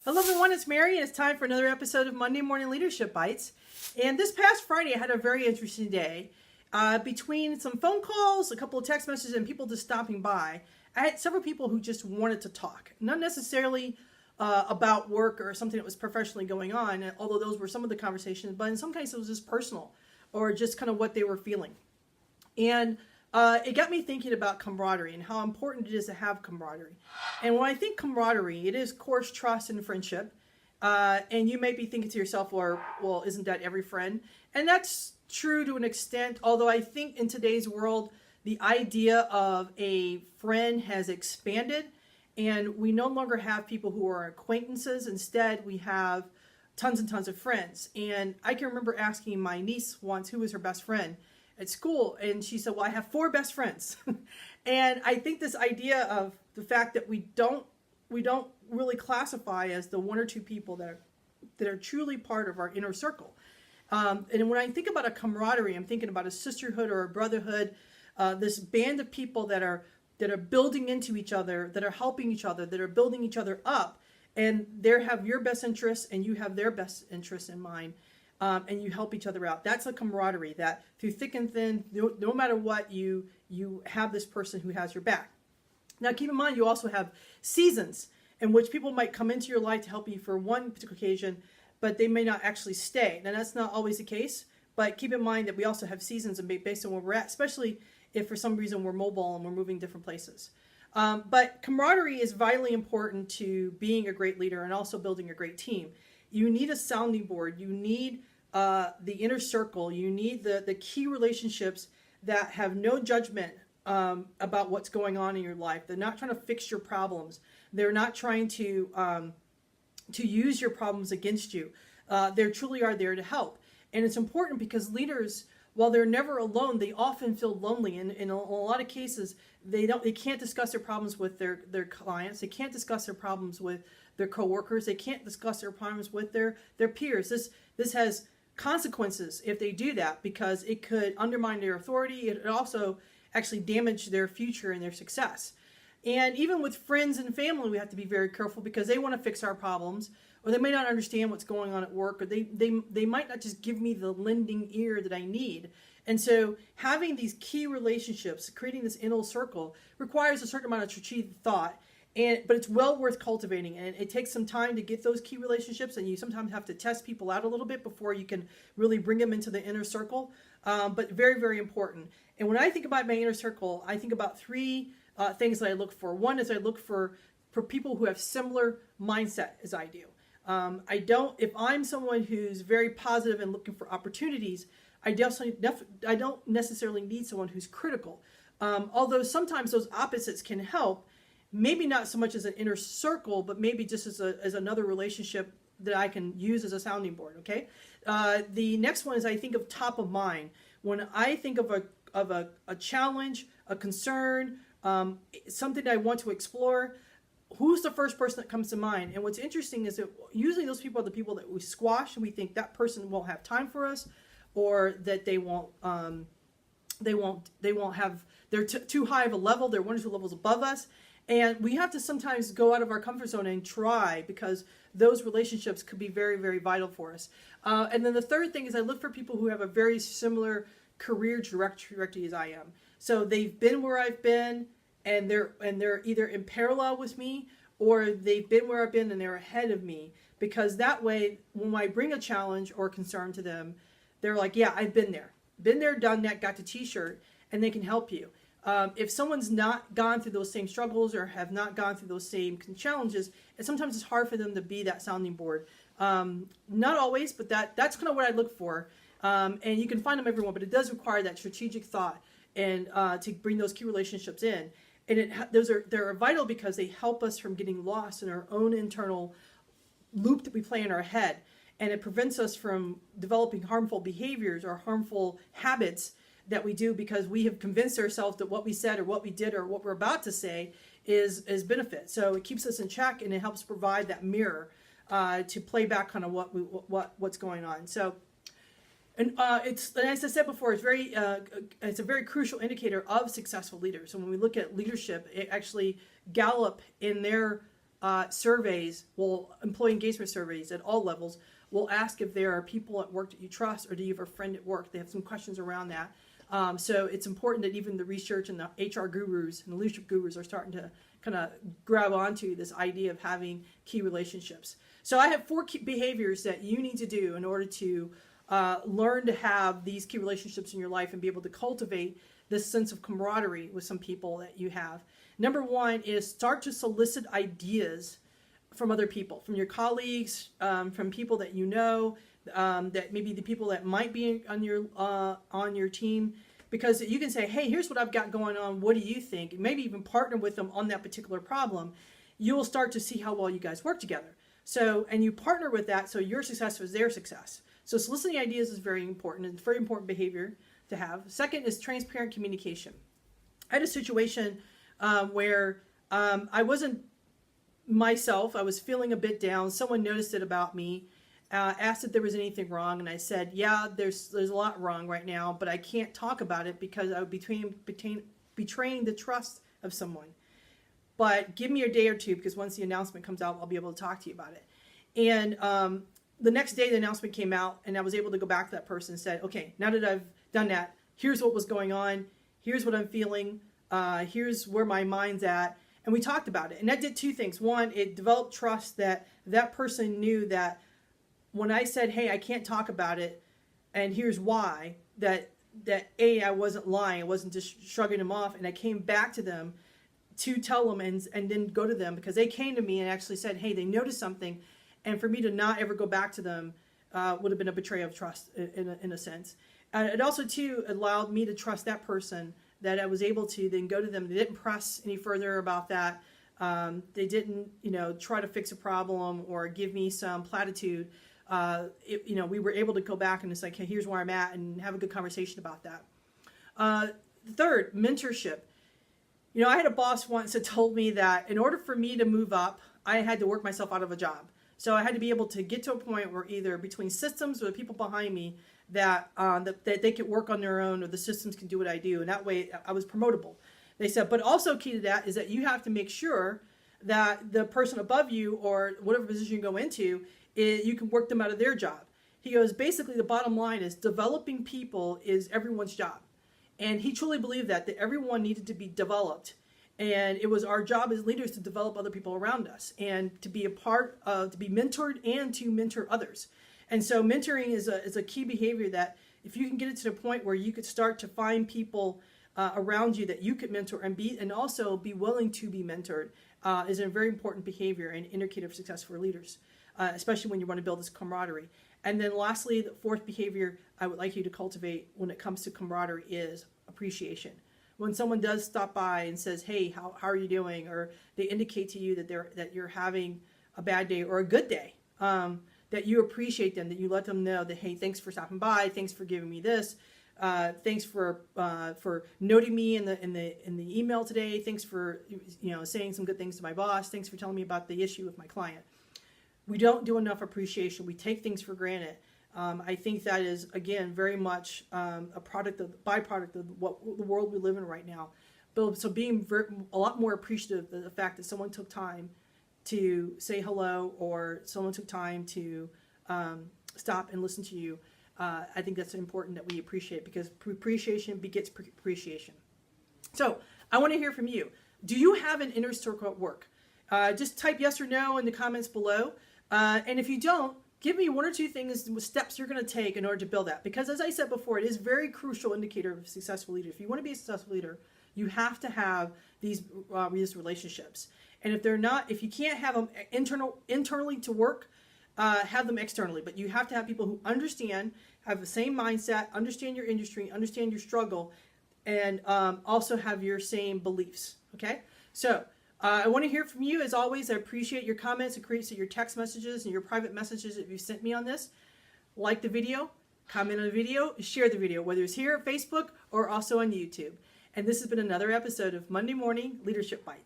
Hello everyone, it's Mary and it's time for another episode of Monday Morning Leadership Bites. And this past Friday I had a very interesting day. Between some phone calls, a couple of text messages, and people just stopping by, I had several people who just wanted to talk. Not necessarily about work or something that was professionally going on, although those were some of the conversations, but in some cases it was just personal or just kind of what they were feeling. And it got me thinking about camaraderie and how important it is to have camaraderie. And when I think camaraderie, it is, of course, trust and friendship. And you may be thinking to yourself, well, isn't that every friend? And that's true to an extent, although I think in today's world, the idea of a friend has expanded, and we no longer have people who are acquaintances. Instead, we have tons and tons of friends. And I can remember asking my niece once who was her best friend at school, and she said, well, I have 4 best friends. And I think this idea of the fact that we don't really classify as the 1 or 2 people that are truly part of our inner circle. And when I think about a camaraderie, I'm thinking about a sisterhood or a brotherhood, this band of people that are building into each other, that are helping each other, that are building each other up, and they have your best interests and you have their best interests in mind. And you help each other out. That's a camaraderie that through thick and thin, no matter what, you have this person who has your back. Now keep in mind, you also have seasons in which people might come into your life to help you for one particular occasion, but they may not actually stay. Now that's not always the case, but keep in mind that we also have seasons and based on where we're at, especially if for some reason we're mobile and we're moving different places. But camaraderie is vitally important to being a great leader and also building a great team. You need a sounding board. You need the inner circle. You need the key relationships that have no judgment about what's going on in your life. They're not trying to fix your problems. They're not trying to use your problems against you. They truly are there to help. And it's important because leaders, while they're never alone, they often feel lonely. And in a lot of cases, they can't discuss their problems with their clients. They can't discuss their problems with their coworkers. They can't discuss their problems with their peers. This has consequences if they do that, because it could undermine their authority. It also actually damage their future and their success. And even with friends and family, we have to be very careful because they want to fix our problems, or they may not understand what's going on at work, or they might not just give me the lending ear that I need. And so having these key relationships, creating this inner circle, requires a certain amount of strategic thought. But it's well worth cultivating, and it takes some time to get those key relationships, and you sometimes have to test people out a little bit before you can really bring them into the inner circle, but very, very important. And when I think about my inner circle, I think about 3 things that I look for. One is I look for people who have similar mindset as I do. If I'm someone who's very positive and looking for opportunities, I don't necessarily need someone who's critical. Although sometimes those opposites can help. Maybe not so much as an inner circle, but maybe just as another relationship that I can use as a sounding board, okay? The next one is I think of top of mind. When I think of a challenge, a concern, something that I want to explore, who's the first person that comes to mind? And what's interesting is that usually those people are the people that we squash, and we think that person won't have time for us, or that they won't have, they're too high of a level, they're 1 or 2 levels above us. And we have to sometimes go out of our comfort zone and try, because those relationships could be very, very vital for us. And then the third thing is I look for people who have a very similar career trajectory as I am. So they've been where I've been, and they're either in parallel with me, or they've been where I've been and they're ahead of me. Because that way, when I bring a challenge or concern to them, they're like, yeah, I've been there, done that, got the t-shirt, and they can help you. If someone's not gone through those same struggles or have not gone through those same challenges, and sometimes it's hard for them to be that sounding board. Not always, but that's kind of what I look for. And you can find them everywhere, but it does require that strategic thought and to bring those key relationships in. And they're vital because they help us from getting lost in our own internal loop that we play in our head. And it prevents us from developing harmful behaviors or harmful habits that we do because we have convinced ourselves that what we said or what we did or what we're about to say is benefit. So it keeps us in check, and it helps provide that mirror to play back kind of what's going on. So, and as I said before, it's a very crucial indicator of successful leaders. So when we look at leadership, it actually Gallup in their surveys, employee engagement surveys at all levels, will ask if there are people at work that you trust, or do you have a friend at work. They have some questions around that. So it's important that even the research and the HR gurus and the leadership gurus are starting to kind of grab onto this idea of having key relationships. So I have 4 key behaviors that you need to do in order to learn to have these key relationships in your life and be able to cultivate this sense of camaraderie with some people that you have. Number 1 is start to solicit ideas from other people, from your colleagues, from people that you know, that maybe the people that might be on your team, because you can say, hey, here's what I've got going on. What do you think? And maybe even partner with them on that particular problem. You will start to see how well you guys work together. So, and you partner with that, so your success is their success. So soliciting ideas is very important. It's a very important behavior to have. Second is transparent communication. I had a situation where I wasn't myself. I was feeling a bit down. Someone noticed it about me, asked if there was anything wrong, and I said, yeah, there's a lot wrong right now, but I can't talk about it because I would be betraying the trust of someone. But give me a day or two, because once the announcement comes out, I'll be able to talk to you about it. And the next day the announcement came out, and I was able to go back to that person and said, okay, now that I've done that, here's what was going on, here's what I'm feeling, here's where my mind's at. And we talked about it. And that did 2 things. 1, it developed trust that that person knew that when I said, hey, I can't talk about it, and here's why, that A, I wasn't lying, I wasn't just shrugging them off, and I came back to them to tell them and then go to them, because they came to me and actually said, hey, they noticed something, and for me to not ever go back to them would have been a betrayal of trust in a sense. It also, too, allowed me to trust that person, that I was able to then go to them. They didn't press any further about that. They didn't, try to fix a problem or give me some platitude. We were able to go back and it's like, hey, here's where I'm at, and have a good conversation about that. Third, mentorship. I had a boss once that told me that in order for me to move up, I had to work myself out of a job. So I had to be able to get to a point where either between systems or the people behind me that they could work on their own, or the systems can do what I do. And that way I was promotable. They said, but also key to that is that you have to make sure that the person above you, or whatever position you go into, you can work them out of their job. He goes, basically the bottom line is developing people is everyone's job. And he truly believed that everyone needed to be developed. And it was our job as leaders to develop other people around us, and to be a part of, to be mentored and to mentor others. And so mentoring is a key behavior that if you can get it to the point where you could start to find people around you that you could mentor and also be willing to be mentored, is a very important behavior and indicator of success for leaders, especially when you want to build this camaraderie. And then lastly, the 4th behavior I would like you to cultivate when it comes to camaraderie is appreciation. When someone does stop by and says, hey, how are you doing? Or they indicate to you that you're having a bad day or a good day, that you appreciate them, that you let them know that, hey, thanks for stopping by, thanks for giving me this, thanks for noting me in the email today, thanks for saying some good things to my boss, thanks for telling me about the issue with my client. We don't do enough appreciation. We take things for granted. I think that is, again, very much a byproduct of the world we live in right now. So being a lot more appreciative of the fact that someone took time to say hello, or someone took time to stop and listen to you. I think that's important that we appreciate, because appreciation begets appreciation. So I want to hear from you. Do you have an inner circle at work? Just type yes or no in the comments below. And if you don't, give me 1 or 2 things, steps you're going to take in order to build that. Because as I said before, it is a very crucial indicator of a successful leader. If you want to be a successful leader, you have to have these relationships. And if you can't have them internally to work, have them externally. But you have to have people who understand, have the same mindset, understand your industry, understand your struggle, and also have your same beliefs. Okay? So I want to hear from you. As always, I appreciate your comments, appreciate your text messages and your private messages that you've sent me on this. Like the video, comment on the video, share the video, whether it's here at Facebook or also on YouTube. And this has been another episode of Monday Morning Leadership Bites.